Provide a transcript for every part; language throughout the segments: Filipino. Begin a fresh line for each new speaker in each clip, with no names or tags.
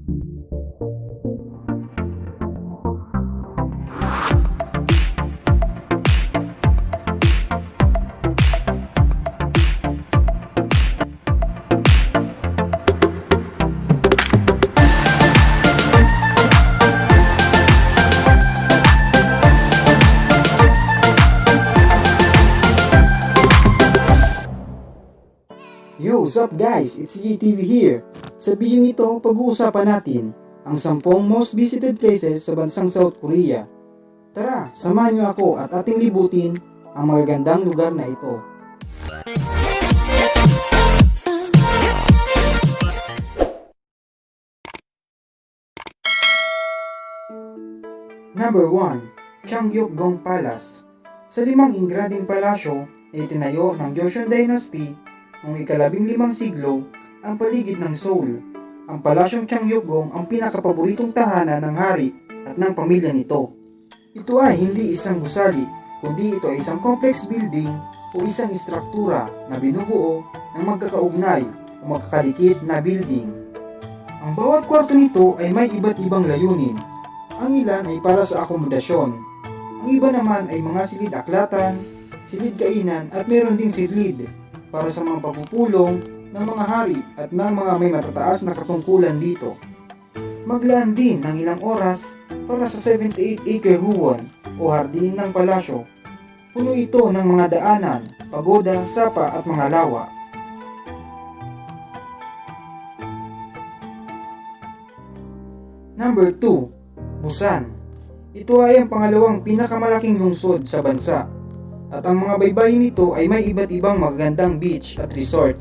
Yo, what's up guys? It's GTV here. Sa video ito, pag-uusapan natin ang 10 most visited places sa bansang South Korea. Tara, samahan niyo ako at ating libutin ang magagandang lugar na ito. Number 1. Changgyeokgung Palace. Sa 5 ingranding palasyo na itinayo ng Joseon Dynasty noong ika-15 siglo ang paligid ng Seoul. Ang palasyong Changgyeokgung ang pinakapaboritong tahanan ng hari at ng pamilya nito. Ito ay hindi isang gusali, kundi ito ay isang complex building o isang istruktura na binubuo ng magkakaugnay o magkakadikit na building. Ang bawat kwarto nito ay may iba't ibang layunin. Ang ilan ay para sa akomodasyon. Ang iba naman ay mga silid aklatan, silid kainan at meron ding silid para sa mga pagpupulong ng mga hari at ng mga may matataas na katungkulan dito. Maglaan din ng ilang oras para sa 78-acre huwon o hardin ng palasyo. Puno ito ng mga daanan, pagoda, sapa at mga lawa. Number 2. Busan. Ito ay ang pangalawang pinakamalaking lungsod sa bansa. At ang mga baybayin nito ay may iba't ibang magagandang beach at resort.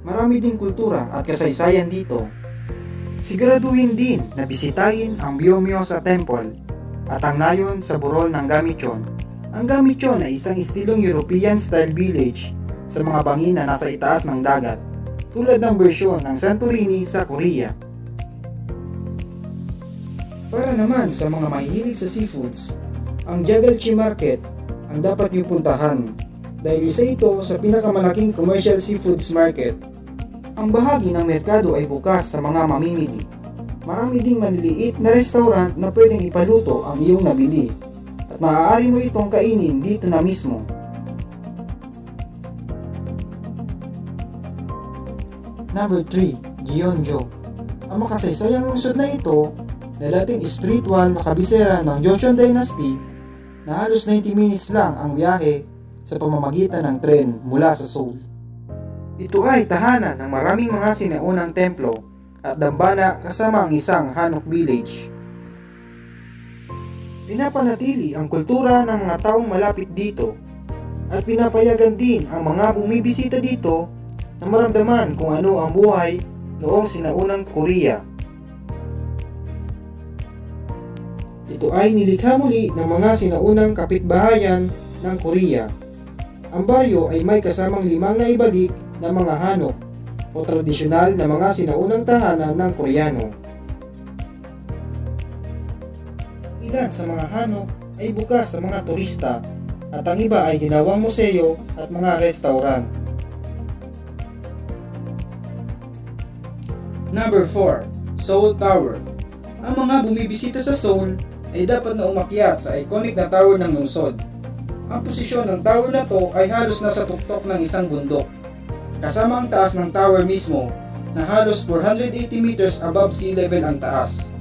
Marami ding kultura at kasaysayan dito. Siguraduhin din na bisitahin ang Gyeongmyosa Temple at ang nayon sa burol ng Gamicheon. Ang Gamicheon ay isang estilong European style village sa mga bangin na nasa itaas ng dagat, tulad ng bersyon ng Santorini sa Korea. Para naman sa mga mahilig sa seafoods, ang Jagalchi Market ang dapat niyong puntahan dahil isa ito sa pinakamalaking commercial seafoods market. Ang bahagi ng merkado ay bukas sa mga mamimili. Marami ding maliliit na restaurant na pwedeng ipaluto ang iyong nabili at maaari mo itong kainin dito na mismo. Number 3. Gyeongju. Ang makasaysayang lungsod na ito na dating spiritual na kabisera ng Joseon Dynasty na halos 90 minutes lang ang biyahe sa pamamagitan ng tren mula sa Seoul. Ito ay tahanan ng maraming mga sinaunang templo at dambana kasama ang isang Hanok village. Pinapanatili ang kultura ng mga taong malapit dito at pinapayagan din ang mga bumibisita dito na maramdaman kung ano ang buhay noong sinaunang Korea. Ito ay nilikha muli ng mga sinaunang kapitbahayan ng Korea. Ang baryo ay may kasamang 5 na ibalik na mga Hanok o tradisyonal na mga sinaunang tahanan ng Koreano. Ilan sa mga Hanok ay bukas sa mga turista at ang iba ay ginawang museo at mga restaurant. Number 4. Seoul Tower. Ang mga bumibisita sa Seoul ay dapat na umakyat sa iconic na tower ng lungsod. Ang posisyon ng tower na to ay halos nasa tuktok ng isang bundok, kasama ang taas ng tower mismo na halos 480 meters above sea level ang taas.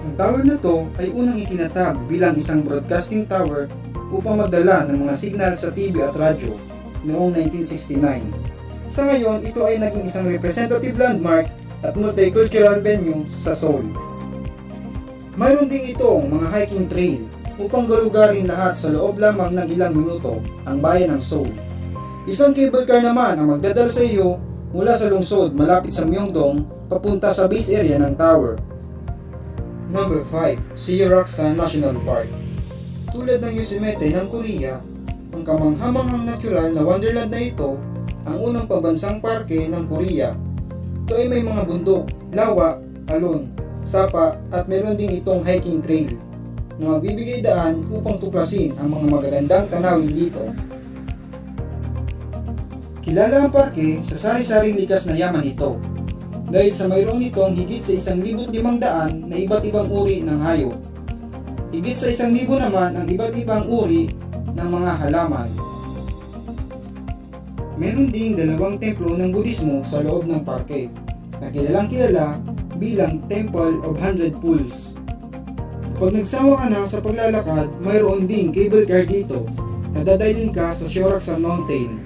Ang tower na to ay unang itinatag bilang isang broadcasting tower upang magdala ng mga signal sa TV at radyo noong 1969. Sa ngayon, ito ay naging isang representative landmark at multicultural venue sa Seoul. Mayroon din itong mga hiking trail upang galugarin lahat sa loob lamang ng ilang minuto ang bayan ng Seoul. Isang cable car naman ang magdadala sa iyo mula sa lungsod malapit sa Myeongdong papunta sa base area ng tower. Number 5. Seoraksa National Park. Tulad ng Yosemite ng Korea, ang kamanghamanghang natural na wonderland na ito ang unang pambansang parke ng Korea. Ito ay may mga bundok, lawa, alon, sapa at meron din itong hiking trail na magbibigay daan upang tuklasin ang mga magagandang tanawin dito. Kilala ang parke sa sari-saring likas na yaman nito. dahil sa mayroon nitong higit sa 1,500 na iba't ibang uri ng hayop. Higit sa 1,000 naman ang iba't ibang uri ng mga halaman. Meron ding 2 templo ng Budismo sa loob ng parke, na kilalang kilala bilang Temple of 100 Pools. Kapag nagsawa ka na sa paglalakad, mayroon ding cable car dito na dadailin ka sa Shoraksan Mountain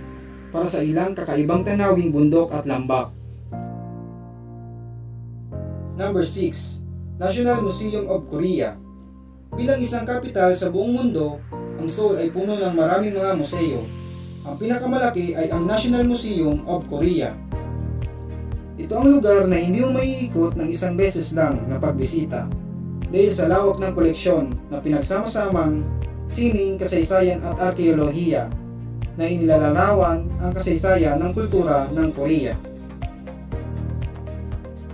para sa ilang kakaibang tanawing bundok at lambak. Number 6. National Museum of Korea. Bilang isang kapital sa buong mundo, ang Seoul ay puno ng maraming mga museo. Ang pinakamalaki ay ang National Museum of Korea. Ito ang lugar na hindi mo maiikot ng isang beses lang na pagbisita dahil sa lawak ng koleksyon na pinagsama-samang sining, kasaysayan at arkeolohiya na inilalarawan ang kasaysayan ng kultura ng Korea.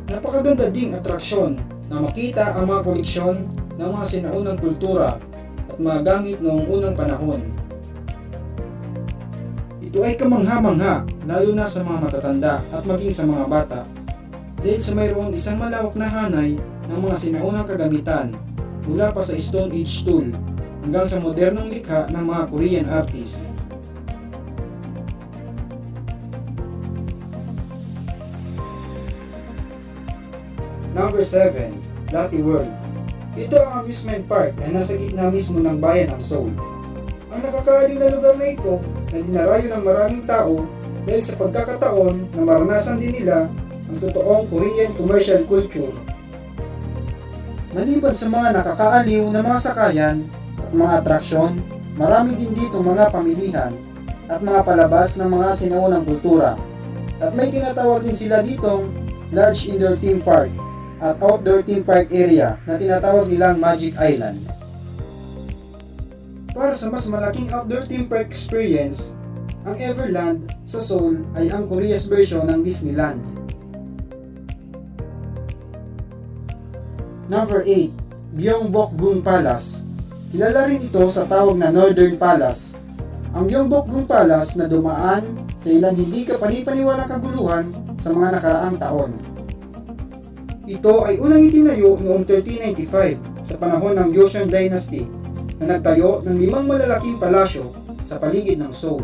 Napakaganda ding atraksyon na makita ang mga koleksyon ng mga sinaunang kultura at mga gamit noong unang panahon. Ito ay kamangha-mangha lalo na sa mga matatanda at maging sa mga bata dahil sa mayroong isang malawak na hanay ng mga sinaunang kagamitan mula pa sa Stone Age tool hanggang sa modernong likha ng mga Korean artists. Number 7. Lotte World. Ito ang amusement park na nasa gitna mismo ng bayan ng Seoul. Ang nakakaaliw na lugar na ito na dinarayo ng maraming tao dahil sa pagkakataon na maranasan din nila ang totoong Korean commercial culture. Maliban sa mga nakakaaliw na mga sakayan at mga atraksyon, marami din dito mga pamilihan at mga palabas ng mga sinaunang kultura. At may tinatawag din sila ditong large indoor theme park at outdoor theme park area na tinatawag nilang Magic Island. Para sa mas malaking outdoor theme park experience, ang Everland sa Seoul ay ang Korea's version ng Disneyland. Number 8. Gyeongbokgung Palace. Kilala rin ito sa tawag na Northern Palace. Ang Gyeongbokgung Palace na dumaan sa ilang hindi kapanipaniwalang kaguluhan sa mga nakaraang taon. Ito ay unang itinayo noong 1395 sa panahon ng Joseon Dynasty na nagtayo ng 5 malalaking palasyo sa paligid ng Seoul.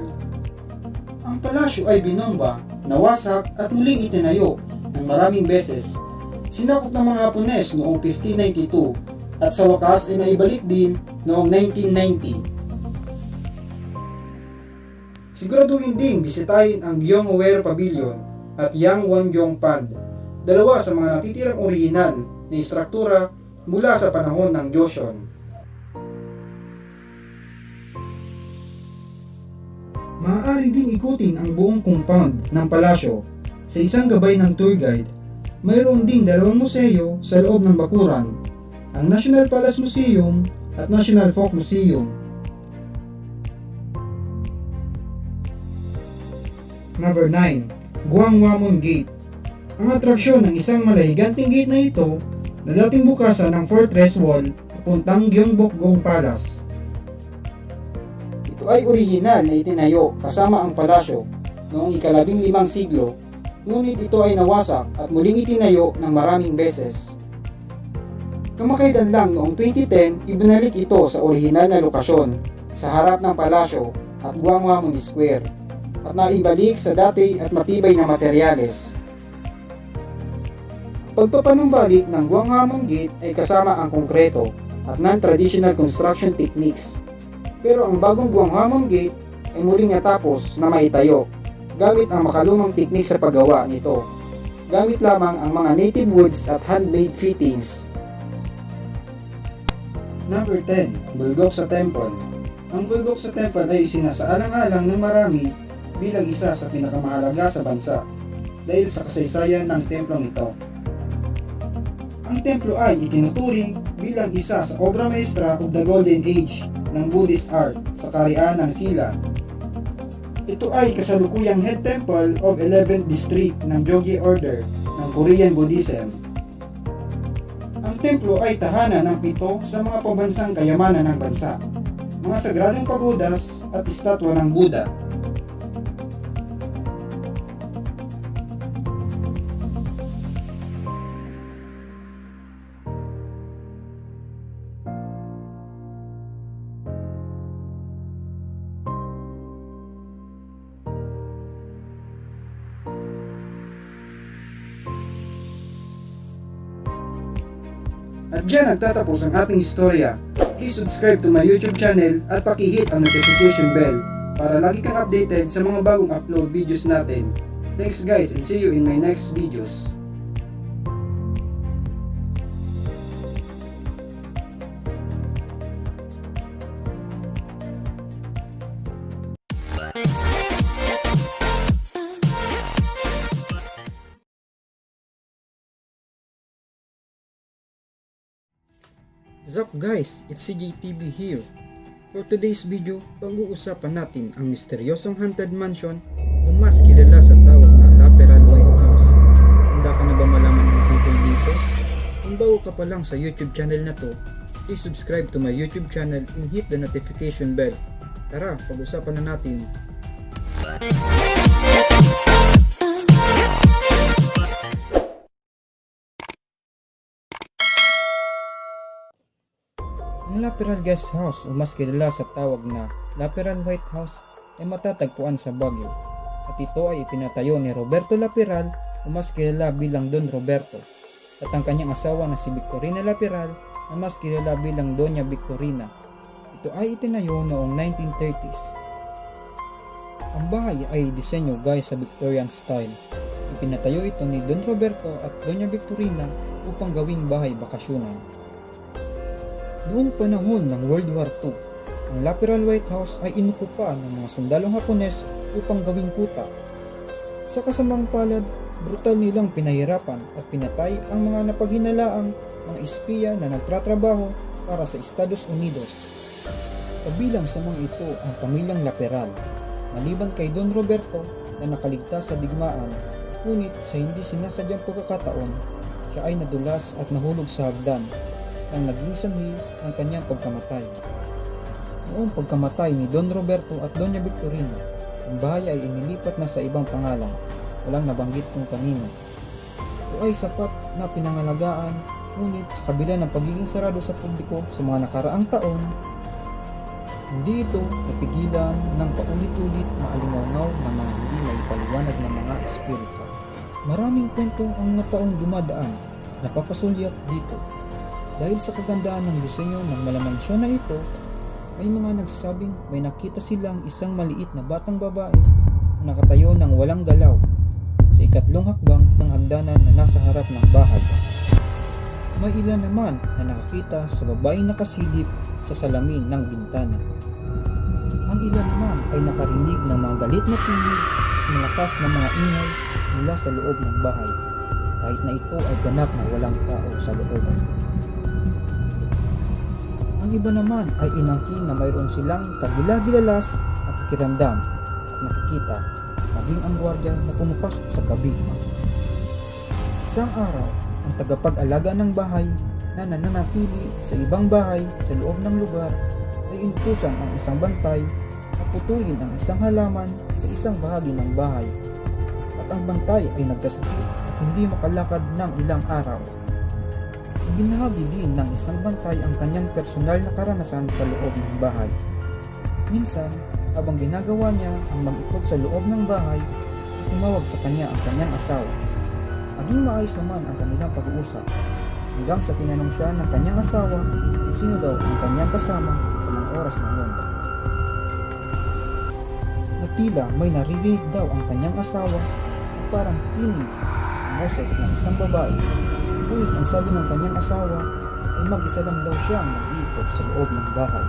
Ang palasyo ay binomba, nawasak at muling itinayo ng maraming beses. Sinakop ng mga Hapones noong 1592 at sa wakas ay naibalik din noong 1990. Siguraduhin ding bisitahin ang Gyeongware Pavilion at Yangwon-gyeong Pond, dalawa sa mga natitirang orihinal na istruktura mula sa panahon ng Joseon. Maaari ding ikutin ang buong compound ng palasyo sa isang gabay ng tour guide. Mayroon ding 2 museo sa loob ng bakuran, ang National Palace Museum at National Folk Museum. Number 9. Gwanghwamun Gate. Ang atraksyon ng isang malahiganting gate na ito na dating bukasan ng fortress wall papuntang Gyeongbokgung Palace. Ito ay orihinal na itinayo kasama ang palasyo noong ika-15 siglo, ngunit ito ay nawasak at muling itinayo ng maraming beses. Kamakailan lang noong 2010, ibinalik ito sa orihinal na lokasyon sa harap ng palasyo at Gwanghwamun Square at naibalik sa dati at matibay na materyales. Pagpapanumbalik ng Gwanghwamun Gate ay kasama ang konkreto at non-traditional construction techniques. Pero ang bagong Gwanghwamun Gate ay muling natapos na maitayo gamit ang makalumang teknik sa paggawa nito. Gamit lamang ang mga native woods at handmade fittings. Number 10. Bulguksa Temple. Ang Bulguksa Temple ay isinasaalang-alang ng marami bilang isa sa pinakamahalaga sa bansa dahil sa kasaysayan ng templong ito. Ang templo ay itinuturing bilang isa sa obra maestra of the Golden Age ng Buddhist art sa kaharian ng Silla. Ito ay kasalukuyang head temple of 11th district ng Jogye Order ng Korean Buddhism. Ang templo ay tahanan ng 7 sa mga pambansang kayamanan ng bansa, mga sagradong pagodas at estatwa ng Buddha. At dyan nagtatapos ang ating istorya. Please subscribe to my YouTube channel at pakihit ang notification bell para lagi kang updated sa mga bagong upload videos natin. Thanks guys, and see you in my next videos. Sup guys, it's CJTV here. For today's video, pag-uusapan natin ang misteryosong haunted mansion o mas kilala sa tawag na Laperal White House. Handa ka na ba malaman ang tungkol dito? Kung bago ka pa lang sa YouTube channel na to, please subscribe to my YouTube channel and hit the notification bell. Tara, pag-usapan na natin. Ang Laperal Guest House o mas kilala sa tawag na Laperal White House ay matatagpuan sa Baguio at ito ay ipinatayo ni Roberto Laperal o mas kilala bilang Don Roberto at ang kanyang asawa na si Victorina Laperal na mas kilala bilang Doña Victorina. Ito ay itinayo noong 1930s. Ang bahay ay disenyo gaya sa Victorian style. Ipinatayo ito ni Don Roberto at Doña Victorina upang gawing bahay bakasyonan. Noong panahon ng World War II, ang Laperal White House ay inukupa ng mga sundalong Hapones upang gawing kuta. Sa kasamang palad, brutal nilang pinahirapan at pinatay ang mga napaghinalaang mga espiya na nagtratrabaho para sa Estados Unidos. Kabilang sa mga ito ang pamilyang Laperal, maliban kay Don Roberto na nakaligtas sa digmaan, ngunit sa hindi sinasadyang pagkakataon, siya ay nadulas at nahulog sa hagdan ang naging sanhi ng kanyang pagkamatay. Noong pagkamatay ni Don Roberto at Doña Victorina, ang bahay ay inilipat na sa ibang pangalan, walang nabanggit kung kanino. Ito ay sapat na pinangalagaan, ngunit sa kabila ng pagiging sarado sa publiko sa mga nakaraang taon, hindi ito napigilan ng paulit-ulit na alingaw ng mga hindi maipaliwanag ng mga espiritu. Maraming kwento ang mga taong dumadaan na papasulyap dito. Dahil sa kagandahan ng disenyo ng malamansyon na ito, may mga nagsasabing may nakita silang isang maliit na batang babae na nakatayo ng walang galaw sa ikatlong hakbang ng hagdanan na nasa harap ng bahay. May ilan naman na nakakita sa babaeng nakasilip sa salamin ng bintana. Ang ilan naman ay nakarinig ng mga galit na tinig at malakas na mga ingay mula sa loob ng bahay, kahit na ito ay ganap na walang tao sa looban. Ang iba naman ay inangkin na mayroon silang kagilagilalas na pakiramdam at nakikita, maging ang gwardiya na pumapasok sa gabi. Isang araw, ang tagapag-alaga ng bahay na nananatili sa ibang bahay sa loob ng lugar ay inutusan ang isang bantay na putulin ang isang halaman sa isang bahagi ng bahay. At ang bantay ay nagkasakit at hindi makalakad ng ilang araw. Binahagi din ng isang bantay ang kanyang personal na karanasan sa loob ng bahay. Minsan, habang ginagawa niya ang mag-ikot sa loob ng bahay, tumawag sa kanya ang kanyang asawa. Maging maayos naman ang kanilang pag-uusap, hanggang sa tinanong siya ng kanyang asawa kung sino daw ang kanyang kasama sa mga oras na iyon. Na tila may naririnig daw ang kanyang asawa na parang tinig ang boses ng isang babae. Ngunit ang sabi ng kanyang asawa ay mag-isa lang daw siyang nag-iikot sa loob ng bahay.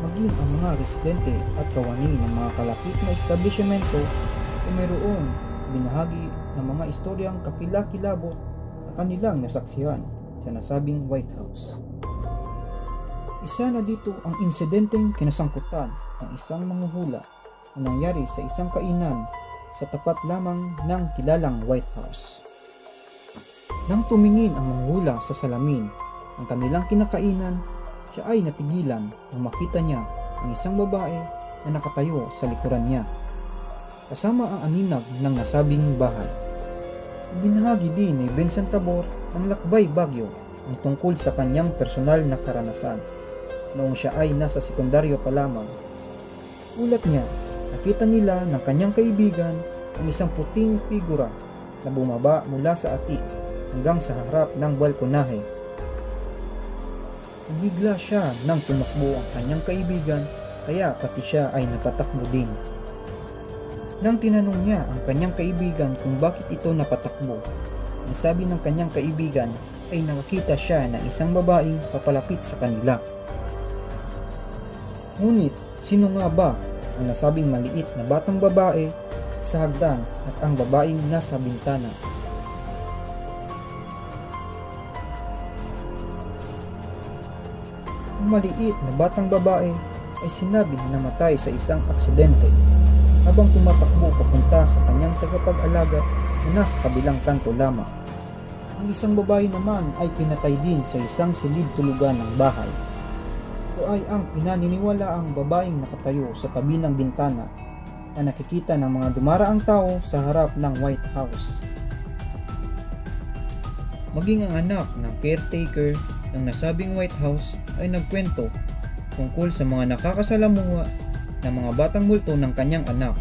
Maging ang mga residente at kawani ng mga kalapit na establishmento ay mayroon binahagi ng mga istoryang kakilakilabot na kanilang nasaksihan sa nasabing White House. Isa na dito ang insidenteng kinasangkutan ng isang manghuhula na nangyari sa isang kainan sa tapat lamang ng kilalang White House. Nang tumingin ang manghuhula sa salamin ng kanilang kinakainan, siya ay natigilan nang makita niya ang isang babae na nakatayo sa likuran niya, kasama ang aninag ng nasabing bahay. Binahagi din ni Vincent Tabor ng Lakbay Baguio ang tungkol sa kanyang personal na karanasan noong siya ay nasa sekundaryo pa lamang. Ulat niya, nakita nila ng kanyang kaibigan ang isang puting figura na bumaba mula sa ati hanggang sa harap ng balkonahe Bigla siya nang tumakbo ang kanyang kaibigan, kaya pati siya ay napatakbo din. Nang tinanong niya ang kanyang kaibigan kung bakit ito napatakbo, ang sabi ng kanyang kaibigan ay nakakita siya ng isang babaeng papalapit sa kanila. Ngunit sino nga ba ang nasabing maliit na batang babae sa hagdan at ang babaeng nasa bintana? Ang maliit na batang babae ay sinabi na namatay sa isang aksidente habang tumatakbo papunta sa kanyang tagapag-alaga na nasa kabilang kanto lamang. Ang isang babae naman ay pinatay din sa isang silid-tulugan ng bahay. Ito ay ang pinaniniwalaang babaeng nakatayo sa tabi ng bintana na nakikita ng mga dumaraang tao sa harap ng White House. Maging ang anak ng caretaker ng nasabing White House ay nagkwento tungkol sa mga nakakasalamuha ng mga batang multo ng kanyang anak.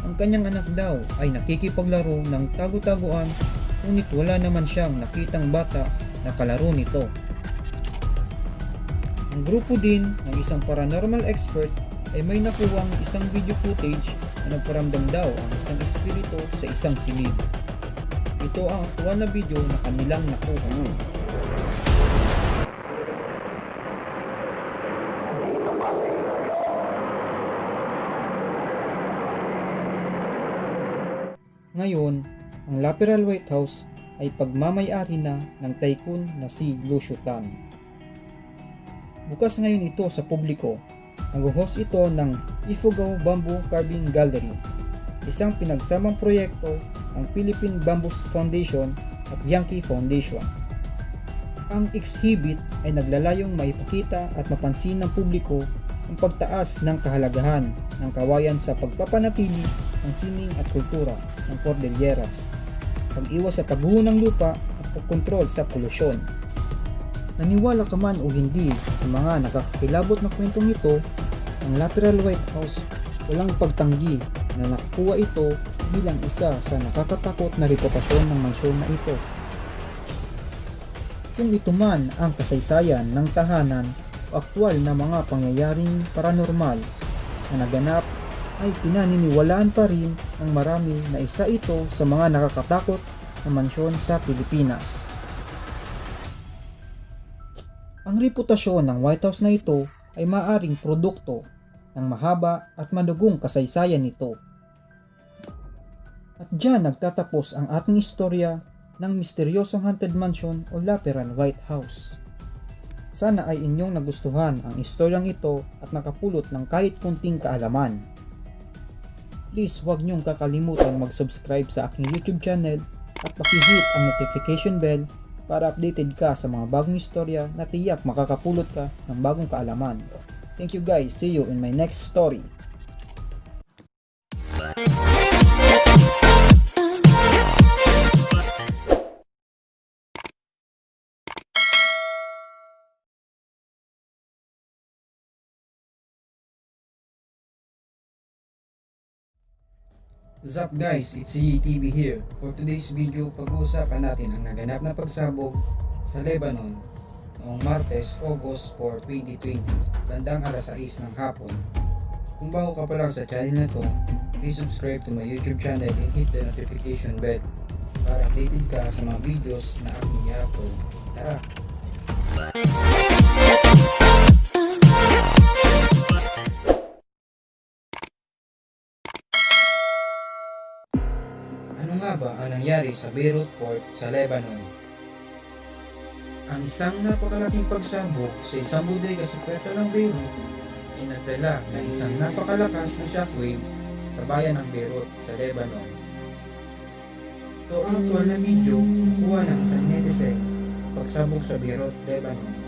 Ang kanyang anak daw ay nakikipaglaro ng tagu-taguan, ngunit wala naman siyang nakitang bata na kalaro nito. Ang grupo din ng isang paranormal expert ay may nakuwang isang video footage na nagparamdam daw ang isang espiritu sa isang silid. Ito ang aktual na video na kanilang nakuha. Ngayon, ang Laperal White House ay pagmamay-ari na ng tycoon na si Lucio Tan. Bukas ngayon ito sa publiko. Nag-host ito ng Ifugao Bamboo Carving Gallery, isang pinagsamang proyekto ng Philippine Bamboo Foundation at Yankee Foundation. Ang exhibit ay naglalayong maipakita at mapansin ng publiko ang pagtaas ng kahalagahan ng kawayan sa pagpapanatili ng sining at kultura ng Cordilleras, pag-iwas sa pagguho ng lupa at pagkontrol sa polusyon. Naniwala ka man o hindi sa mga nakakakilabot na kwentong ito, ang Laperal White House walang pagtanggi na nakakuha ito bilang isa sa nakakatakot na reputasyon ng mansyon na ito. Kung ito man ang kasaysayan ng tahanan o aktwal na mga pangyayaring paranormal na naganap, ay pinaniniwalaan pa rin ng marami na isa ito sa mga nakakatakot na mansyon sa Pilipinas. Ang reputasyon ng White House na ito ay maaaring produkto ng mahaba at madugong kasaysayan nito. At diyan nagtatapos ang ating istorya ng misteryosong haunted mansion o Laperal White House. Sana ay inyong nagustuhan ang istoryang ito at nakapulot ng kahit kunting kaalaman. Please huwag niyong kakalimutan mag-subscribe sa aking YouTube channel at paki-hit ang notification bell para updated ka sa mga bagong istorya na tiyak makakapulot ka ng bagong kaalaman. Thank you guys, see you in my next story. What's up guys, it's CETV here. For today's video, pag-uusapan natin ang naganap na pagsabog sa Lebanon noong Martes, August 4, 2020, bandang alas 6 ng hapon. Kung bago ka pa lang sa channel na to, please subscribe to my YouTube channel and hit the notification bell para updated ka sa mga videos na aking i-upload. Tara! Ano nga ba ang nangyari sa Beirut Port sa Lebanon? Ang isang napakalaking pagsabog sa isang bodega sa puerto ng Beirut ay nagdala ng isang napakalakas na shockwave sa bayan ng Beirut sa Lebanon. Ito ang aktual na video na kuha ng isang netizen pagsabog sa Beirut, Lebanon.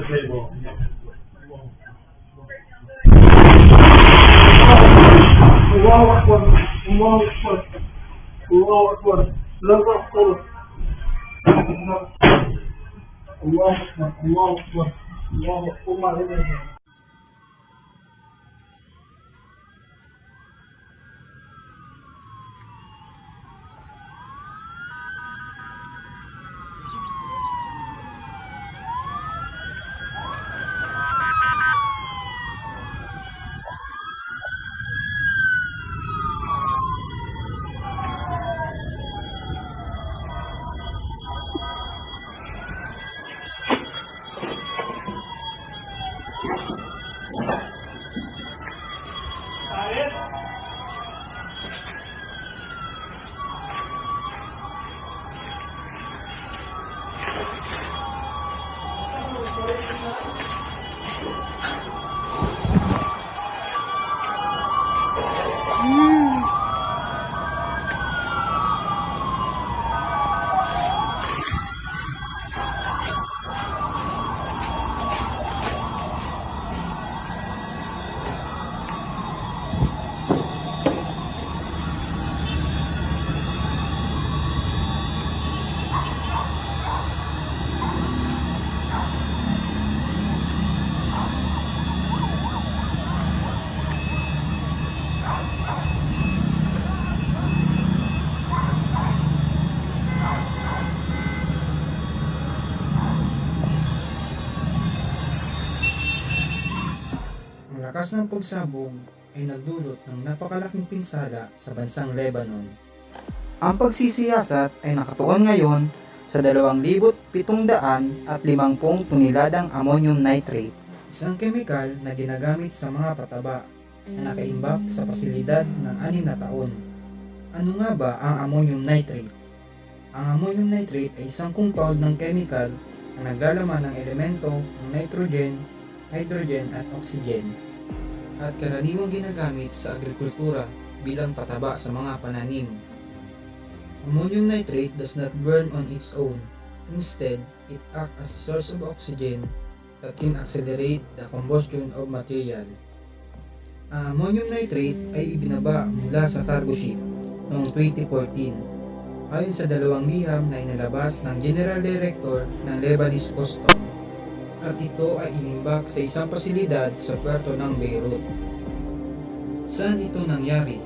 الله أكبر الله أكبر الله أكبر لا تأخر الله أكبر الله أكبر الله أكبر.
Ang lakas ng pagsabog ay nagdulot ng napakalaking pinsala sa bansang Lebanon. Ang pagsisiyasat ay nakatuon ngayon sa 2,750 tonelada ammonium nitrate, isang kemikal na ginagamit sa mga pataba na nakaimbak sa pasilidad ng 6 na taon. Ano nga ba ang ammonium nitrate? Ang ammonium nitrate ay isang compound ng chemical na naglalaman ng elemento ng nitrogen, hydrogen at oxygen, at karaniwang ginagamit sa agrikultura bilang pataba sa mga pananim. Ammonium nitrate does not burn on its own. Instead, it acts as a source of oxygen that can accelerate the combustion of material. Ang ammonium nitrate ay ibinaba mula sa cargo ship noong 2014 ayon sa 2 liham na inilabas ng General Director ng Lebanese Custom, at ito ay inimbak sa isang pasilidad sa puerto ng Beirut. Saan ito nangyari?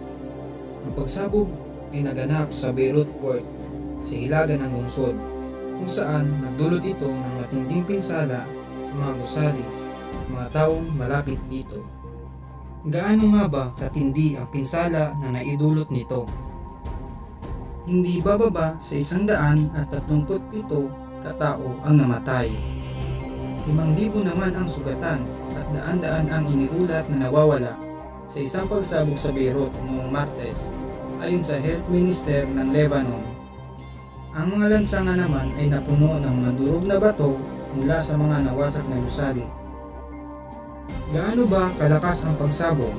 Ang pagsabog ay naganap sa Beirut Port sa hilaga ng lungsod, kung saan nagdulot ito ng matinding pinsala sa mga gusali at mga taong malapit dito. Gaano nga ba katindi ang pinsala na naidulot nito? Hindi bababa sa 137 katao ang namatay. 5,000 naman ang sugatan at daan-daan ang iniulat na nawawala sa isang pagsabog sa Beirut noong Martes, ayon sa Health Minister ng Lebanon. Ang mga lansangan naman ay napuno ng mga durog na bato mula sa mga nawasak na gusali. Gaano ba kalakas ang pagsabog?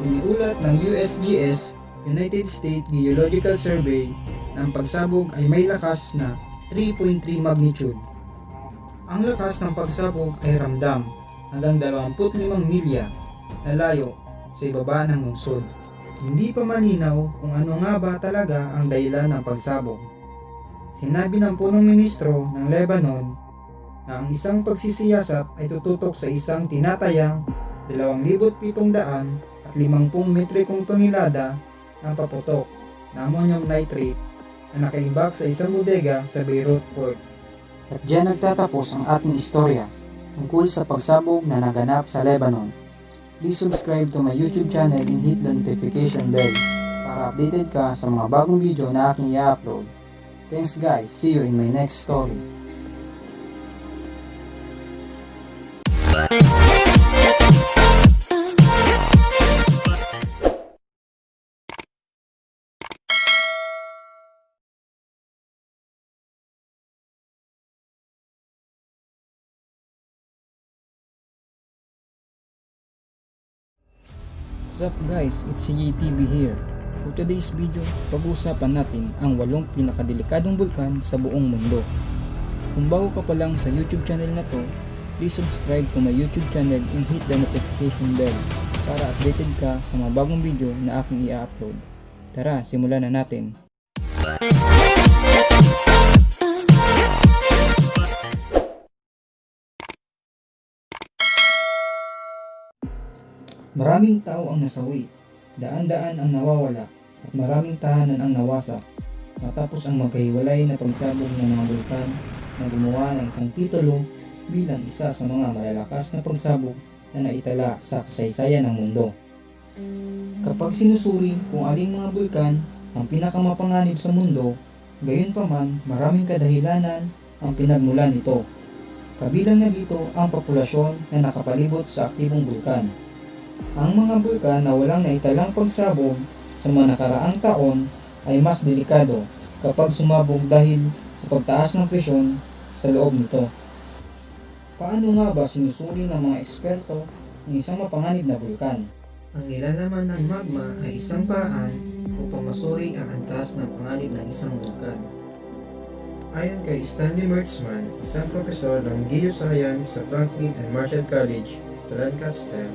Iniulat ng USGS, United States Geological Survey, na ang pagsabog ay may lakas na 3.3 magnitude. Ang lakas ng pagsabog ay ramdam hanggang 25 milya na layo sa ibaba ng lungsod. Hindi pa malinaw kung ano nga ba talaga ang dahilan ng pagsabog. Sinabi ng punong ministro ng Lebanon na ang isang pagsisiyasat ay tututok sa isang tinatayang 2,750 metrikong tonelada ng paputok na ammonium nitrate na nakaimbak sa isang bodega sa Beirut Port. At diyan nagtatapos ang ating istorya tungkol sa pagsabog na naganap sa Lebanon. Please subscribe to my YouTube channel and hit the notification bell para updated ka sa mga bagong video na aking i-upload. Thanks guys, see you in my next story.
What's up guys, it's CJTV here. For today's video, pag-uusapan natin ang 8 pinakadelikadong bulkan sa buong mundo. Kung bago ka pa lang sa YouTube channel na to, Please subscribe to my YouTube channel and hit the notification bell para updated ka sa mga bagong video na aking i-upload. Tara, simulan na natin. Maraming tao ang nasawi, daan-daan ang nawawala, at maraming tahanan ang nawasak matapos ang magkahiwalay na pagsabog ng mga bulkan na gumawa ng isang titulo bilang isa sa mga malalakas na pagsabog na naitala sa kasaysayan ng mundo. Kapag sinusuri kung aling mga bulkan ang pinakamapanganib sa mundo, gayunpaman maraming kadahilanan ang pinagmulan nito. Kabilang na dito ang populasyon na nakapalibot sa aktibong bulkan. Ang mga bulkan na walang naitalang pagsabog sa mga nakaraang taon ay mas delikado kapag sumabog dahil sa pagtaas ng presyon sa loob nito. Paano nga ba sinusuri ng mga eksperto ng isang mapanganib na bulkan?
Ang nilalaman ng magma ay isang paraan upang masuri ang antas ng panganib ng isang bulkan.
Ayon kay Stanley Mertzman, isang propesor ng Geoscience sa Franklin and Marshall College sa Lancaster,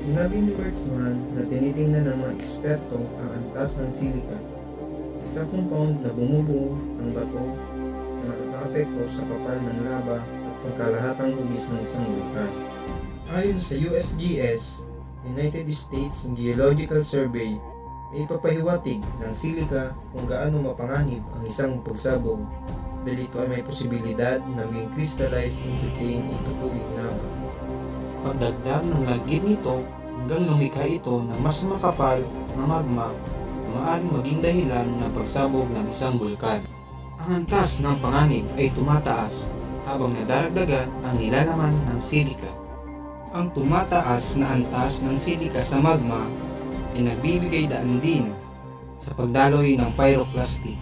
sinabi ni Mertzman na tinitingnan ng mga eksperto ang antas ng silika, isang compound na bumubuo ng bato na nakakaapekto sa kapal ng lava at pangkalahatang hugis ng isang bulkan. Ayon sa USGS, United States Geological Survey, ay ipapahiwatig ng silika kung gaano mapanganib ang isang pagsabog dahil ito ay may posibilidad na maging crystallize into chain into cooling lava.
Pagdagdag ng lagkit nito hanggang lumikha ito ng mas makapal na magma na maaaring maging dahilan ng pagsabog ng isang bulkan. Ang antas ng panganib ay tumataas habang nadaragdagan ang nilalaman ng silika. Ang tumataas na antas ng silika sa magma ay nagbibigay daan din sa pagdaloy ng pyroclastic,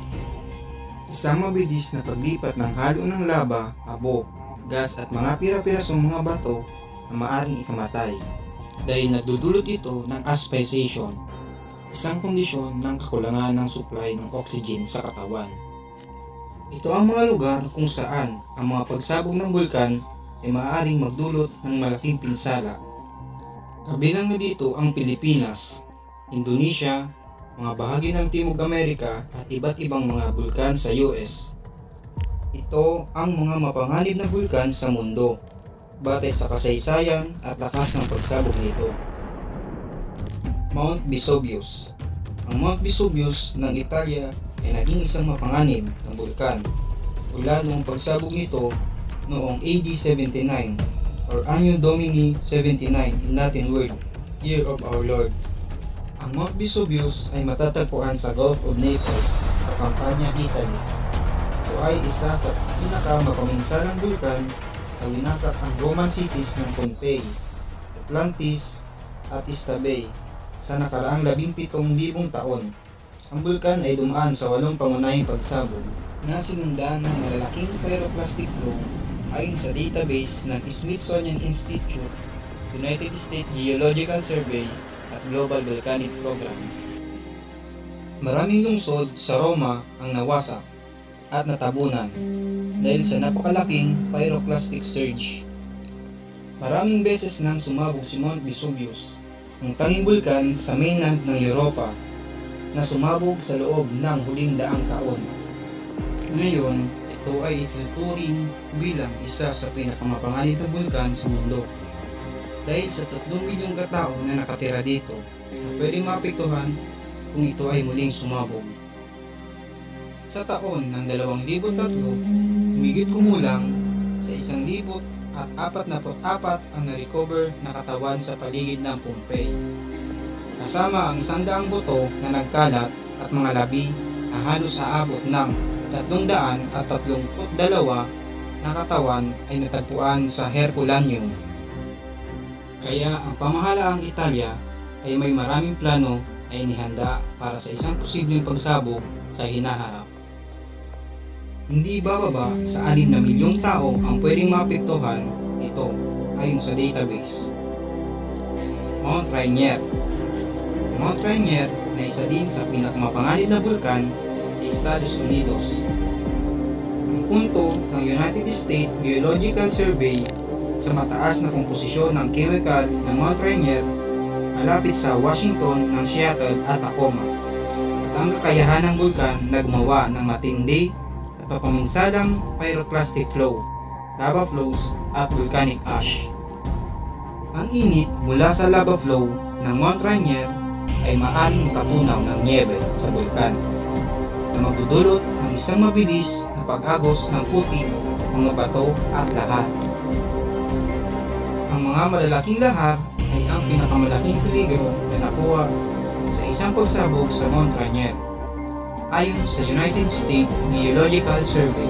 isang mabilis na paglipat ng halo ng lava, abo, gas at mga pira-pirasong mga bato na maaaring ikamatay dahil nagdudulot ito ng asphyxiation, isang kondisyon ng kakulangan ng supply ng oxygen sa katawan. Ito ang mga lugar kung saan ang mga pagsabog ng bulkan ay maaaring magdulot ng malaking pinsala. Kabilang na dito ang Pilipinas, Indonesia, mga bahagi ng Timog Amerika at iba't ibang mga bulkan sa US. Ito ang mga mapanganib na bulkan sa mundo, batay sa kasaysayan at lakas ng pagsabog nito. Mount Vesuvius. Ang Mount Vesuvius ng Italia ay naging isang mapanganib ng bulkan mula noong pagsabog nito noong AD 79 or Anno Domini 79 in Latin word, Year of Our Lord. Ang Mount Vesuvius ay matatagpuan sa Gulf of Naples sa Campania, Italy. Ito ay isa sa pinakamapaminsalang bulkan na winasak ang Roman cities ng Pompeii, Atlantis at Istabay sa nakaraang 17,000 taon. Ang bulkan ay dumaan sa 8 pangunahing pagsabog na sinundan ng malalaking pyroclastic flow ayon sa database ng Smithsonian Institute, United States Geological Survey at Global Volcanic Program. Maraming lungsod sa Roma ang nawasak at natabunan dahil sa napakalaking pyroclastic surge. Maraming beses nang sumabog si Mount Vesuvius, ang tanging bulkan sa mainland ng Europa na sumabog sa loob ng huling daang taon. Ngayon, ito ay ituturing bilang isa sa pinakamapanganib na bulkan sa mundo dahil sa 3 milyong katao na nakatira dito na pwedeng maapektuhan kung ito ay muling sumabog. Sa taon ng 2003, humigit kumulang sa 1,044 ang na-recover na katawan sa paligid ng Pompeii, kasama ang 100 buto na nagkalat at mga labi na halos aabot ng 332 na katawan ay natagpuan sa Herculaneum. Kaya ang pamahalaang Italia ay may maraming plano ay inihanda para sa isang posibleng pagsabog sa hinaharap. Hindi bababa sa 6 na milyong tao ang pwedeng maapektuhan nito ayon sa database. Mount Rainier. Mount Rainier na isa din sa pinakamapanganib na bulkan sa Estados Unidos. Ang punto ng United States Geological Survey sa mataas na komposisyon ng chemical ng Mount Rainier malapit sa Washington ng Seattle at Tacoma. At ang kakayahan ng bulkan na gumawa ng matindi at papaminsalang pyroclastic flow, lava flows at volcanic ash. Ang init mula sa lava flow ng Mount Rainier ay maaaring makatunaw ng niebe sa bulkan na magdudulot ng isang mabilis na pag-agos ng putik, mga bato at lahar. Ang mga malalaking lahar ay ang pinakamalaking peligro na nakuha sa isang pagsabog sa Mount Rainier, ayon sa United States Geological Survey.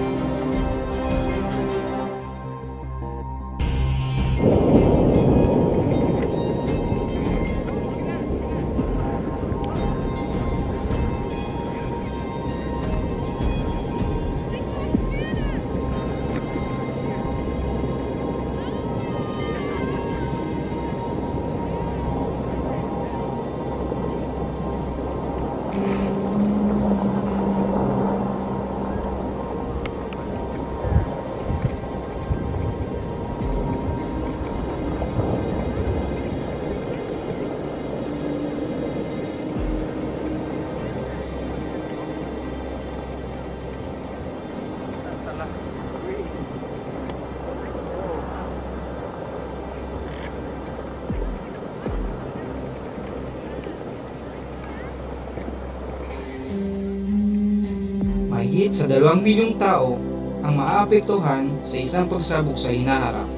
Mahigit sa 2 milyong tao ang maaapektuhan sa isang pagsabog sa hinaharap,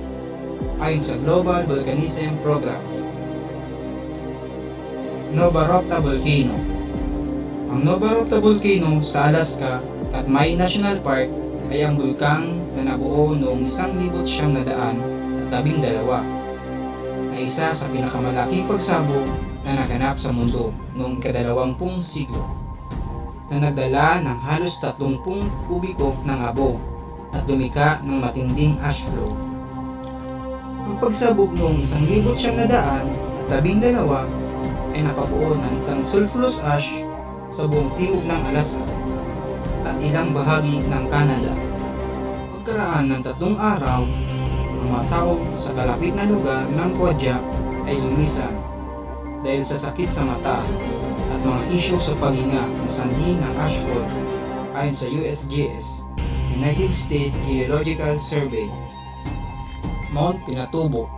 ayon sa Global Volcanism Program. Nova Rota Volcano. Ang Nova Rota Volcano sa Alaska at May National Park ay ang bulkang na nabuo noong 1912 na isa sa pinakamalaking pagsabog na naganap sa mundo noong ika-20 siglo, na nagdala ng halos 30 kubiko ng abo at lumika ng matinding ash flow. Ang pagsabog noong 1912 ay nakabuo ng isang sulfurous ash sa buong timog ng Alaska at ilang bahagi ng Canada. Pagkaraan ng 3 araw, ang mga tao sa kalapit na lugar ng Kodiak ay lumisan dahil sa sakit sa mata at mga isyu sa paghinga na sanhi ng ashfall, ayon sa USGS, United States Geological Survey. Mount Pinatubo.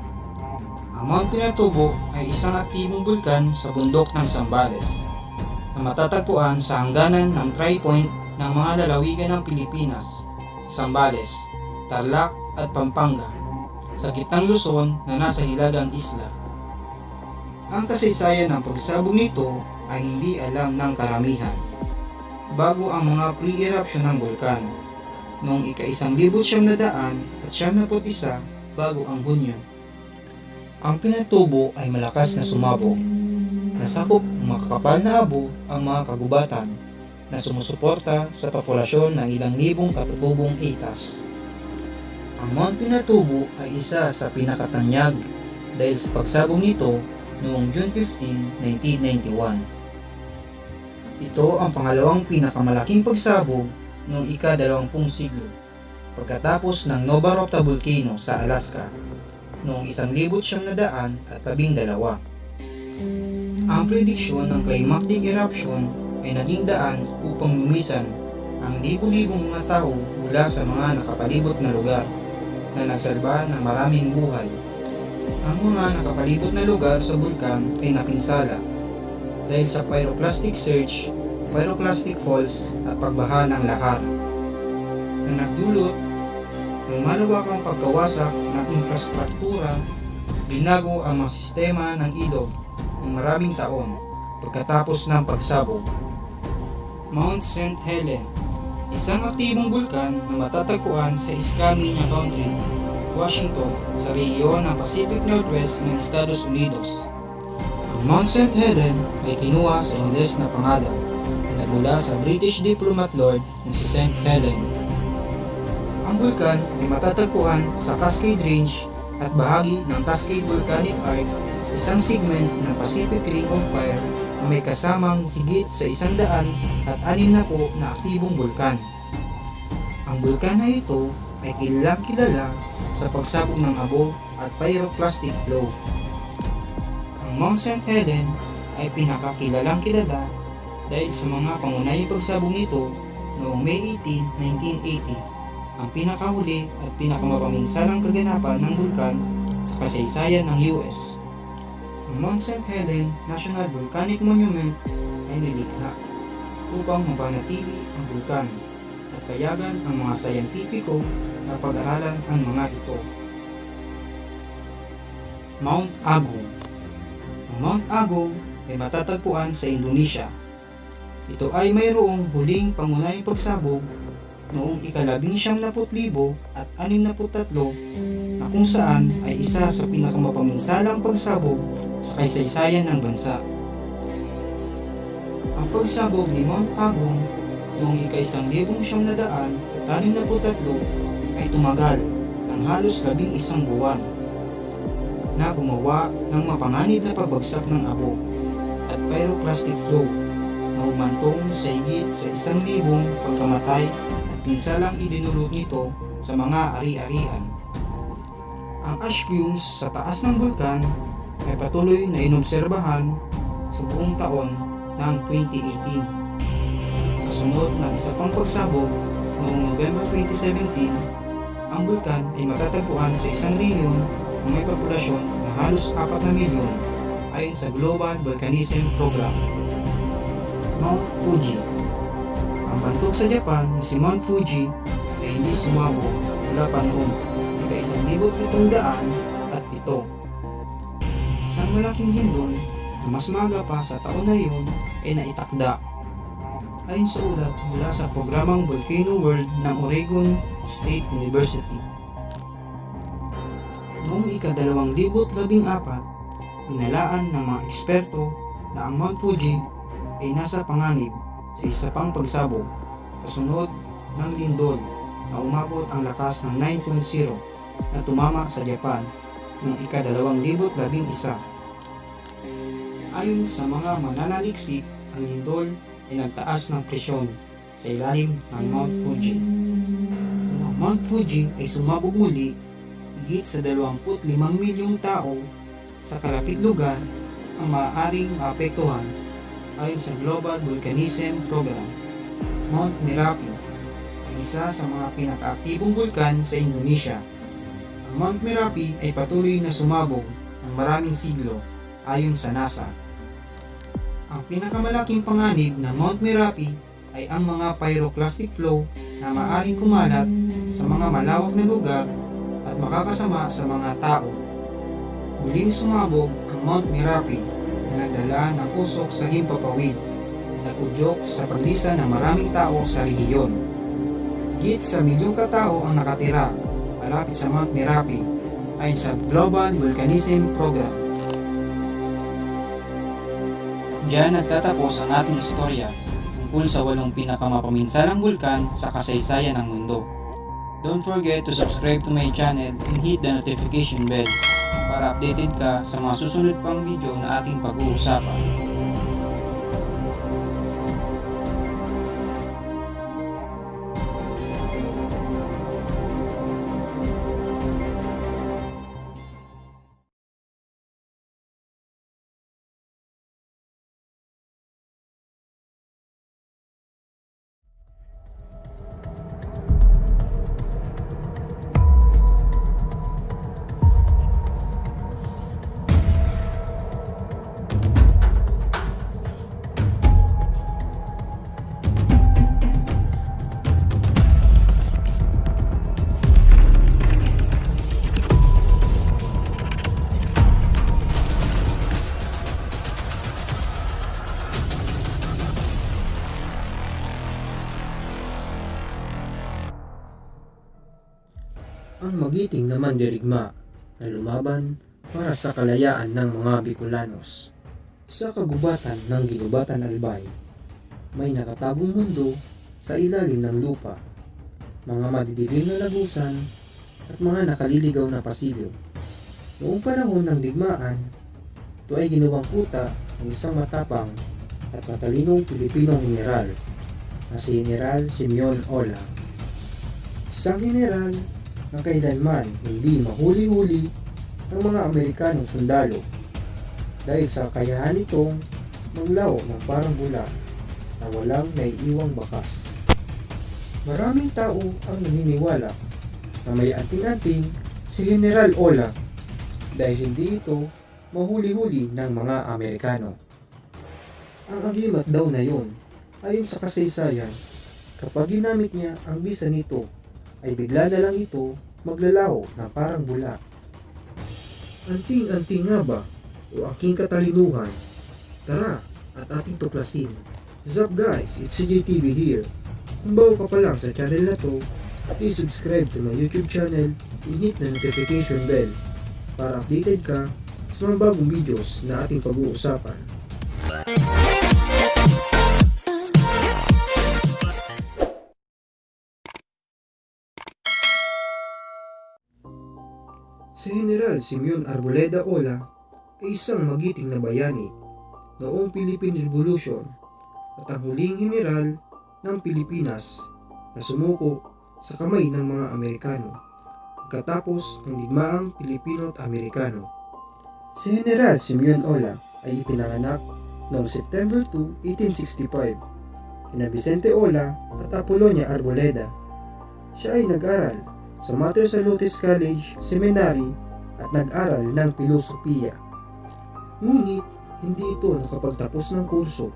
Ang Mount Pinatubo ay isang aktibong bulkan sa bundok ng Zambales na matatagpuan sa hangganan ng tri-point ng mga lalawigan ng Pilipinas, Zambales, Tarlac at Pampanga, sa gitnang Luzon na nasa hilagang isla. Ang kasaysayan ng pagsabog nito ay hindi alam ng karamihan. Bago ang mga pre-eruption ng bulkan, noong ika-1971 bago ang Hunyo. Ang Pinatubo ay malakas na sumabog. Nasakop ng makakapal na abo ang mga kagubatan na sumusuporta sa populasyon ng ilang libong katutubong itas. Ang Mount Pinatubo ay isa sa pinakatanyag dahil sa pagsabog nito noong June 15, 1991. Ito ang pangalawang pinakamalaking pagsabog noong ika-20 siglo, pagkatapos ng Nova Rota Volcano sa Alaska noong 1912. Ang prediksyon ng climactic eruption ay naging daan upang lumisan ang libu-libong mga tao mula sa mga nakapalibot na lugar na nagsalba ng maraming buhay. Ang mga nakapalibot na lugar sa bulkan ay napinsala dahil sa pyroclastic surge, pyroclastic falls at pagbaha ng lahar na nagdulot ng malawakang pagkawasak ng infrastruktura. Binago ang mga sistema ng ilog ng maraming taon pagkatapos ng pagsabog. Mount St. Helens, isang aktibong bulkan na matatagpuan sa Escamilla County, Washington, sa rehiyon ng Pacific Northwest ng Estados Unidos. Ang Mount St. Helens ay kinuha sa Ingles na pangalan na nagmula sa British diplomat lord na si St. Helens. Ang bulkan ay matatagpuan sa Cascade Range at bahagi ng Cascade Volcanic Arc, isang segment ng Pacific Ring of Fire na may kasamang higit sa 160 na aktibong bulkan. Ang Ang bulkan na ito ay kilalang kilala sa pagsabog ng abo at pyroclastic flow. Ang Mount St. Helens ay pinakakilalang kilala dahil sa mga pangunahing pagsabog nito noong May 18, 1980, ang pinakahuli at pinakamapaminsalang kaganapan ng bulkan sa kasaysayan ng US. Ang Mount St. Helens National Volcanic Monument ay nilikha upang mapanatili ang bulkan at payagan ang mga sayantipiko na pag-aralan ang mga ito. Mount Agung. Ang Mount Agung ay matatagpuan sa Indonesia. Ito ay mayroong huling pangunahing pagsabog noong ika-1963 at 63 na kung saan ay isa sa pinakamapaminsalang pagsabog sa kasaysayan ng bansa. Ang pagsabog ni Mount Agung noong ika-1963 ay tumagal ng halos 11 buwan na gumawa ng mapanganib na pagbagsak ng abo at pyroclastic flow na humantong sa higit sa 1,000 pagkamatay at pinsalang idinulot nito sa mga ari-arian. Ang ash fumes sa taas ng bulkan ay patuloy na inobserbahan sa buong taon ng 2018. Kasunod ng isa pang pagsabog noong November 2017, ang bulkan ay matatagpuan sa isang rehiyon na may populasyon na halos 4 na milyon ayon sa Global Volcanism Program. Mount Fuji. Ang bantog sa Japan na si Mount Fuji ay hindi sumabog mula pa noong ika-1707. Isang malaking lindol na mas maaga pa sa taon na iyon ay naitakda. Ayon sa ulat mula sa programang Volcano World ng Oregon State University. Noong ika-2014, binalaan ng mga eksperto na ang Mount Fuji ay nasa panganib sa isa pang pagsabog kasunod ng lindol na umabot ang lakas ng 9.0 na tumama sa Japan noong ika-2011. Ayon sa mga mananaliksik, ang lindol ay nagtaas ng presyon sa ilalim ng Mount Fuji. Kung ang Mount Fuji ay sumabog muli, higit sa 25 milyong tao sa kalapit lugar ang maaaring maapektuhan ayon sa Global Volcanism Program. Mount Merapi ay isa sa mga pinakaaktibong bulkan sa Indonesia. Ang Mount Merapi ay patuloy na sumabog ng maraming siglo ayon sa NASA. Ang pinakamalaking panganib ng Mount Merapi ay ang mga pyroclastic flow na maaaring kumalat sa mga malawak na lugar at makakasama sa mga tao. Muling sumabog ang Mount Merapi na nagdala ng usok sa himpapawid at udyok sa paglisan ng maraming tao sa rehiyon. Higit sa milyong katao ang nakatira malapit sa Mount Merapi ayon sa Global Volcanism Program. Diyan nagtatapos ang ating istorya tungkol sa 8 pinakamapaminsalang bulkan sa kasaysayan ng mundo. Don't forget to subscribe to my channel and hit the notification bell para updated ka sa mga susunod pang video na ating pag-uusapan.
Ang magiting na mandirigma na lumaban para sa kalayaan ng mga Bicolanos. Sa kagubatan ng Ginubatan Albay, may nakatagong mundo sa ilalim ng lupa, mga madidilim na lagusan at mga nakaliligaw na pasilyo. Noong panahon ng digmaan, ito ay ginawang kuta ng isang matapang at matalinong Pilipinong general na si General Simeon Ola. Isang general na kailanman hindi mahuli-huli ng mga Amerikanong sundalo dahil sa kakayahan nitong maglaho ng parang bula na walang naiiwang bakas. Maraming tao ang naniniwala na may anting-anting si General Ola dahil hindi ito mahuli-huli ng mga Amerikano. Ang agimat daw na yon, ayon sa kasaysayan, kapag ginamit niya ang bisa nito ay bigla na lang ito maglalaho na parang bula. Anting-anting nga ba o aking katalinuhan? Tara at ating tuklasin. What's up guys, it's CJTV here. Kung bago ka pa lang sa channel na to, please subscribe to my YouTube channel and hit the notification bell para updated ka sa mga bagong videos na ating pag-uusapan. Si General Simeon Arboleda Ola ay isang magiting na bayani noong Philippine Revolution at ang huling general ng Pilipinas na sumuko sa kamay ng mga Amerikano pagkatapos ng digmaang Pilipino at Amerikano. Si General Simeon Ola ay ipinanganak noong September 2, 1865 kina Vicente Ola at Apolonia Arboleda. Siya ay nag-aral sa Mater Salutis College Seminary at nag-aral ng pilosopiya. Ngunit hindi ito nakapagtapos ng kurso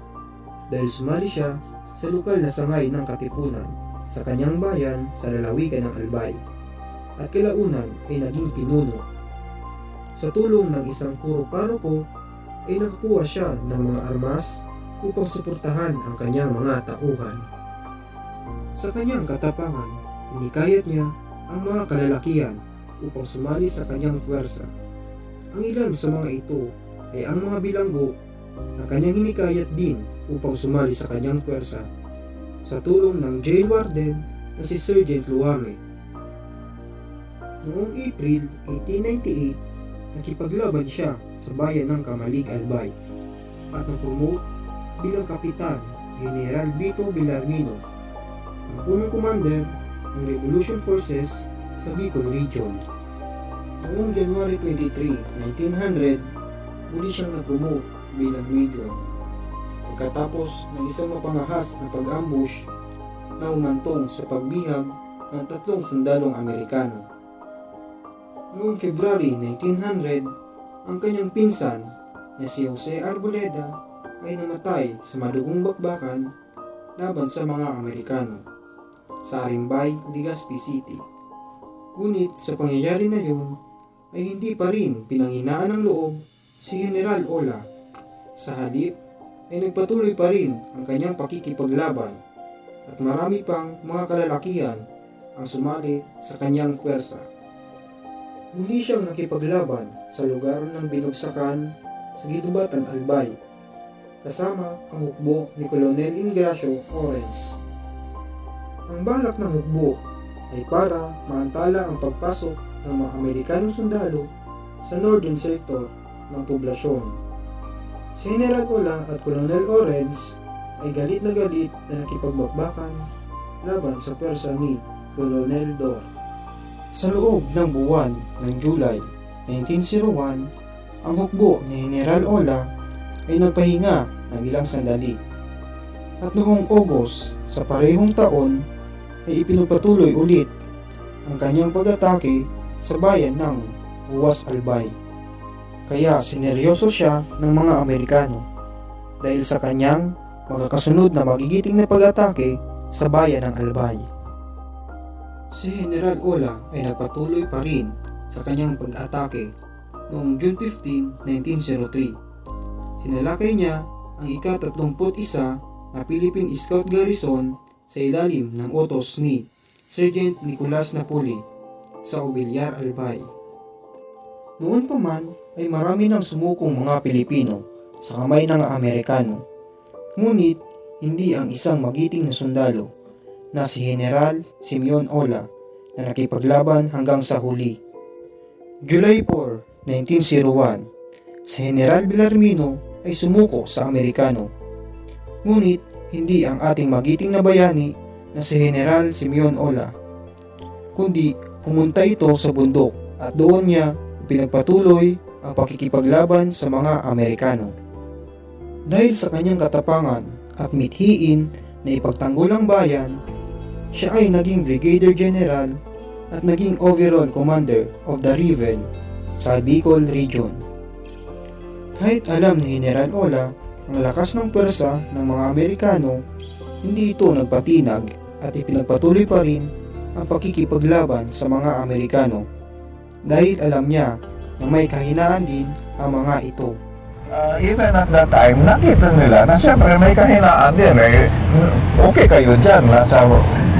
dahil sumali siya sa lokal na sangay ng Katipunan sa kanyang bayan sa lalawigan ng Albay at kalaunan ay naging pinuno. Sa tulong ng isang kuro paroko ay nakakuha siya ng mga armas upang suportahan ang kanyang mga tauhan. Sa kanyang katapangan, inikayat niya ang mga kalalakihan upang sumali sa kanyang puwersa. Ang ilan sa mga ito ay ang mga bilanggo na kanyang hinikayat din upang sumali sa kanyang puwersa sa tulong ng jail warden na si Sergeant Luame. Noong April 1898, nakipaglaban siya sa bayan ng Kamalig, Albay at napromote bilang Kapitan General Vito Villarmino, ang punong commander ng Revolution Forces sa Bicol Region. Noong January 23, 1900, muli siyang napromote bilang Major pagkatapos ng isang mapangahas na pag-ambush na umantong sa pagbihag ng 3 sundalong Amerikano. Noong February 1900, ang kanyang pinsan na si Jose Arboleda ay namatay sa madugong bakbakan laban sa mga Amerikano sa Arimbay, Legazpi City. Ngunit sa pangyayari na yun ay hindi pa rin pinanghinaan ng loob si General Ola. Sa halip ay nagpatuloy pa rin ang kanyang pakikipaglaban at marami pang mga kalalakihan ang sumali sa kanyang puwersa. Muli siyang nakipaglaban sa lugar ng binugsakan sa Gitubatan, Albay kasama ang hukbo ni Colonel Ingracio Orenz. Ang balak ng hukbo ay para maantala ang pagpasok ng mga Amerikanong sundalo sa northern sector ng poblasyon. Si General Ola at Colonel Orenz ay galit na nakipagbakbakan laban sa pwersa ni Colonel Dor. Sa loob ng buwan ng July 1901, ang hukbo ni General Ola ay nagpahinga ng ilang sandali. At noong August sa parehong taon ay ipinagpatuloy ulit ang kanyang pag-atake sa bayan ng Huwas Albay. Kaya sineryoso siya ng mga Amerikano dahil sa kanyang makakasunod na magigiting na pag-atake sa bayan ng Albay. Si General Ola ay nagpatuloy pa rin sa kanyang pag-atake noong June 15, 1903. Sinalakay niya ang ika-31 na Philippine Scout Garrison sa ilalim ng utos ni Sergeant Nicolas Napoli sa Obillar, Albay. Noon pa man ay marami nang sumukong mga Pilipino sa kamay ng Amerikano. Ngunit hindi ang isang magiting na sundalo na si General Simeon Ola na nakipaglaban hanggang sa huli. July 4, 1901, si General Villarmino ay sumuko sa Amerikano. Ngunit hindi ang ating magiting na bayani na si General Simeon Ola.
kundi pumunta ito sa bundok at doon niya pinagpatuloy ang pakikipaglaban sa mga Amerikano. Dahil sa kanyang katapangan at mithiin na ipagtanggol ang bayan, siya ay naging Brigadier General at naging Overall Commander of the Rebel sa Bicol Region. Kahit alam ni General Ola ang lakas ng pwersa ng mga Amerikano, hindi ito nagpatinag at ipinagpatuloy pa rin ang pakikipaglaban sa mga Amerikano dahil alam niya na may kahinaan din ang mga ito.
Even at that time, nakita nila na siyempre may kahinaan din. Okay kayo dyan, nasa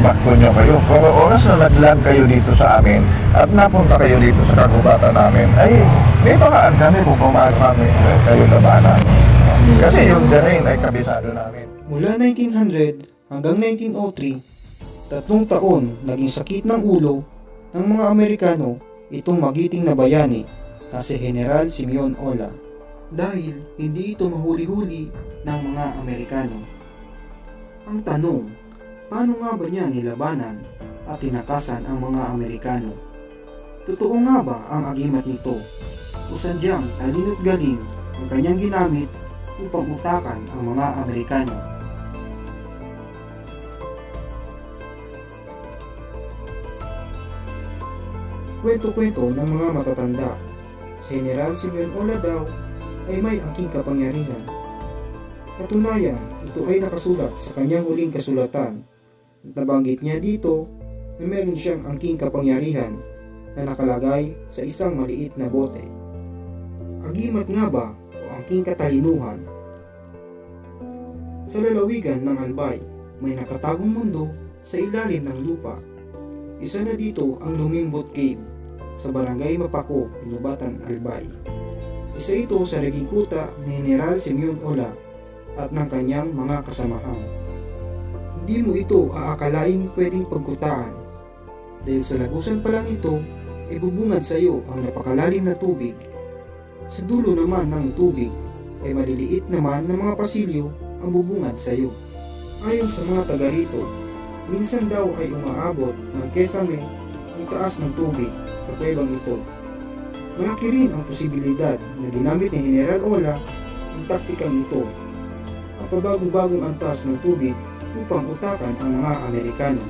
bakto nyo kayo. Pero oras na nagland kayo dito sa amin at napunta kayo dito sa kagubatan namin, ay may paraan kami kung pumayag kami kayo labanan. Kasi yung terrain ay kabisado namin.
Mula 1900 hanggang 1903, 3 taon naging sakit ng ulo ng mga Amerikano itong magiting na bayani na si General Simeon Ola dahil hindi ito mahuli-huli ng mga Amerikano. Ang tanong, paano nga ba niya nilabanan at tinakasan ang mga Amerikano? Totoo nga ba ang agimat nito? O sadyang talino't galing ang kanyang ginamit upang utakan ang mga Amerikano? Kwento-kwento ng mga matatanda, si General Simeon Ola daw ay may angking kapangyarihan. Katunayan, ito ay nakasulat sa kanyang huling kasulatan at nabanggit niya dito na meron siyang angking kapangyarihan na nakalagay sa isang maliit na bote. Agimat nga ba o angking katalinuhan? Sa lalawigan ng Albay, may nakatagong mundo sa ilalim ng lupa. Isa na dito ang Lumimbot Cave sa Barangay Mapako, Inubatan, Albay. Isa ito sa naging kuta ni General Simeon Ola at ng kanyang mga kasamahan. Hindi mo ito aakalaing pwedeng pagkutaan dahil sa lagusan pa lang ito ay bubungad sa iyo ang napakalalim na tubig. Sa dulo naman ng tubig ay maliliit naman na mga pasilyo ang bubungad sa iyo. Ayon sa mga taga rito, minsan daw ay umaabot ng kesame ang taas ng tubig sa kuwebang ito. Malaki rin ang posibilidad na ginamit ni General Ola ang taktikang ito, ang pabagong-bagong antas ng tubig upang utakan ang mga Amerikano.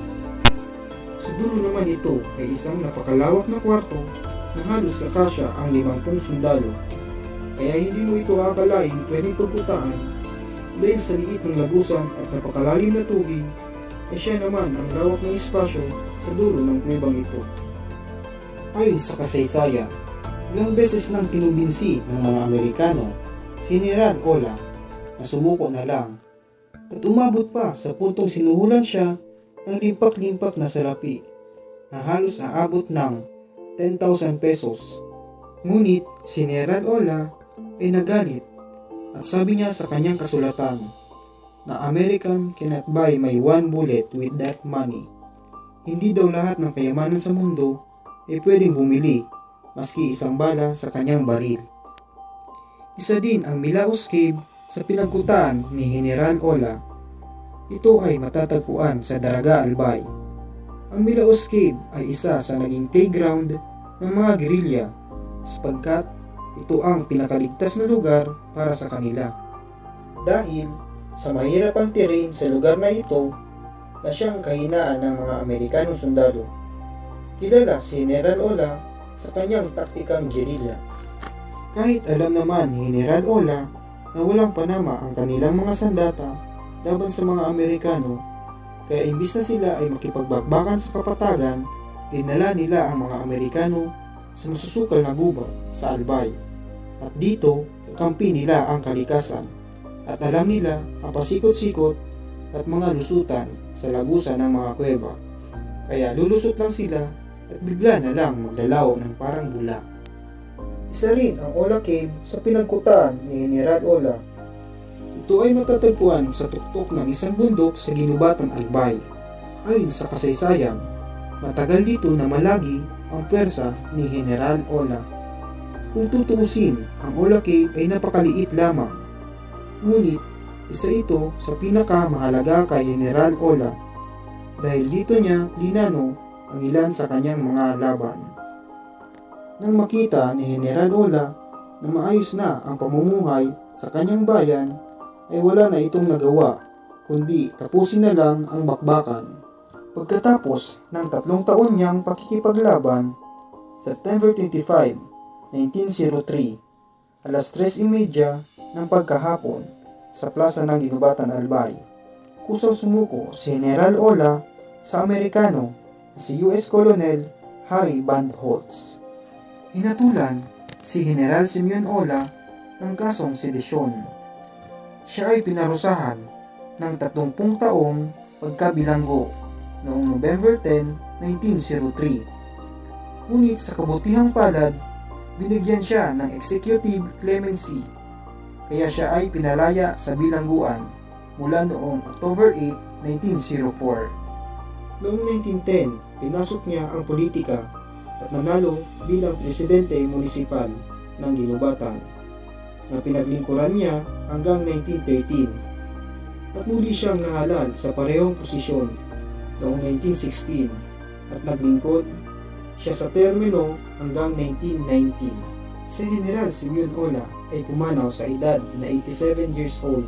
Sa dulo naman ito ay isang napakalawak na kwarto na halos kakasya ang 50 sundalo, kaya hindi mo ito akalaing pwedeng pagkutaan dahil sa liit ng lagusan at napakalalim na tubig ay siya naman ang lawak ng espasyo sa dulo ng kuwebang ito. Ayon sa kasaysayan, ilang beses nang kinumbinsi ng mga Amerikano si General Ola na sumuko na lang at umabot pa sa puntong sinuhulan siya ng limpak-limpak na salapi na halos aabot ng 10,000 pesos. Ngunit si General Ola ay nagalit at sabi niya sa kanyang kasulatan na American cannot buy my one bullet with that money. Hindi daw lahat ng kayamanan sa mundo ay pwedeng bumili maski isang bala sa kanyang baril. Isa din ang Milaos Cave sa pinagkutaan ni General Ola. Ito ay matatagpuan sa Daraga, Albay. Ang Milaos Cave ay isa sa naging playground ng mga gerilya sapagkat ito ang pinakaligtas na lugar para sa kanila. Dahil sa mahirap ang terrain sa lugar na ito na siyang kahinaan ng mga Amerikanong sundalo. Kilala si General Ola sa kanyang taktikang gerilya. Kahit alam naman ni General Ola na walang panama ang kanilang mga sandata laban sa mga Amerikano, kaya imbis na sila ay makipagbakbakan sa kapatagan, dinala nila ang mga Amerikano sa masusukal na gubat sa Albay. At dito, kakampi nila ang kalikasan at alam nila ang pasikot-sikot at mga lusutan sa lagusan ng mga kuweba. Kaya lulusot lang sila at bigla na lang maglalaw ng parang bula. Isa rin ang Ola Cave sa pinagkutaan ni General Ola. Ito ay matatagpuan sa tuktok ng isang bundok sa Ginubatan, Albay. Ayon sa kasaysayan, matagal dito na malagi ang pwersa ni General Ola. Kung tutuusin, ang Ola Cave ay napakaliit lamang. Ngunit, isa ito sa pinakamahalaga kay General Ola dahil dito niya linano ang ilan sa kanyang mga laban. Nang makita ni General Ola na maayos na ang pamumuhay sa kanyang bayan, ay wala na itong nagawa kundi tapusin na lang ang bakbakan. Pagkatapos ng 3 taon niyang pakikipaglaban, September 25, 1903, alas 3:30 ng pagkahapon sa plaza ng Ginubatan Albay, kusang sumuko si General Ola sa Amerikano na si US Colonel Harry Van Holtz. Hinatulan si General Simeon Ola ng kasong sedisyon. Siya ay pinarusahan ng 30 taong pagkabilanggo noong November 10, 1903. Ngunit sa kabutihang palad, binigyan siya ng executive clemency, kaya siya ay pinalaya sa bilangguan mula noong October 8, 1904. Noong 1910, pinasok niya ang politika at nanalo bilang presidente munisipal ng Ginubatan na pinaglingkuran niya hanggang 1913 at muli siyang nahalal sa parehong posisyon noong 1916 at naglingkod siya sa termino hanggang 1919. Si General Simeon Ola ay pumanaw sa edad na 87 years old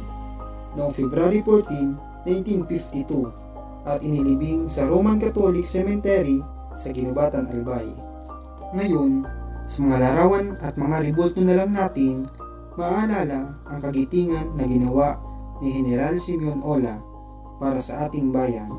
noong February 14, 1952 at inilibing sa Roman Catholic Cemetery sa Ginubatan, Albay. Ngayon, sa mga larawan at mga rebulto na lang natin, maaalala ang kagitingan na ginawa ni General Simeon Ola para sa ating bayan.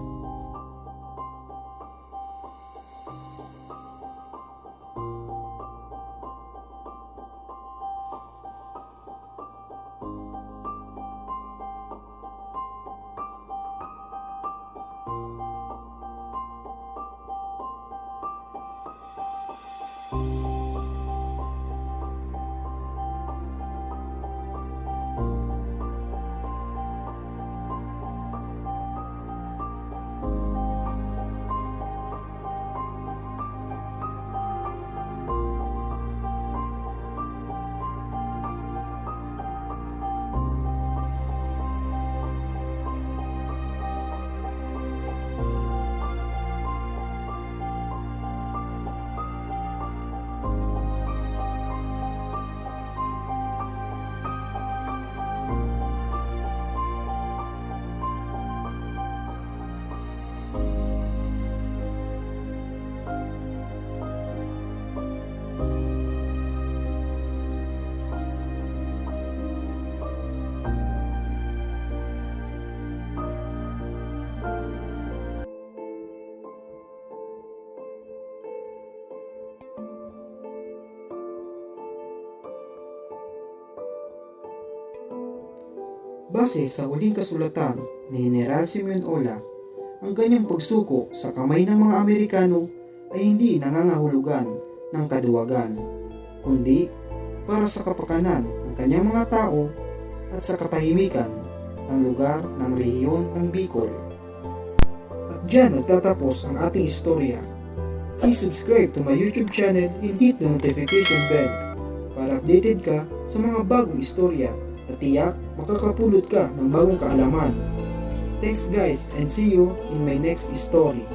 Base sa huling kasulatan ni General Simeon Ola, ang kanyang pagsuko sa kamay ng mga Amerikano ay hindi nangangahulugan ng kaduwagan, kundi para sa kapakanan ng kanyang mga tao at sa katahimikan ng lugar ng rehiyon ng Bicol. At diyan nagtatapos ang ating istorya. Please subscribe to my YouTube channel and hit the notification bell para updated ka sa mga bagong istorya at tiyak makakapulot ka ng bagong kaalaman. Thanks guys and see you in my next story.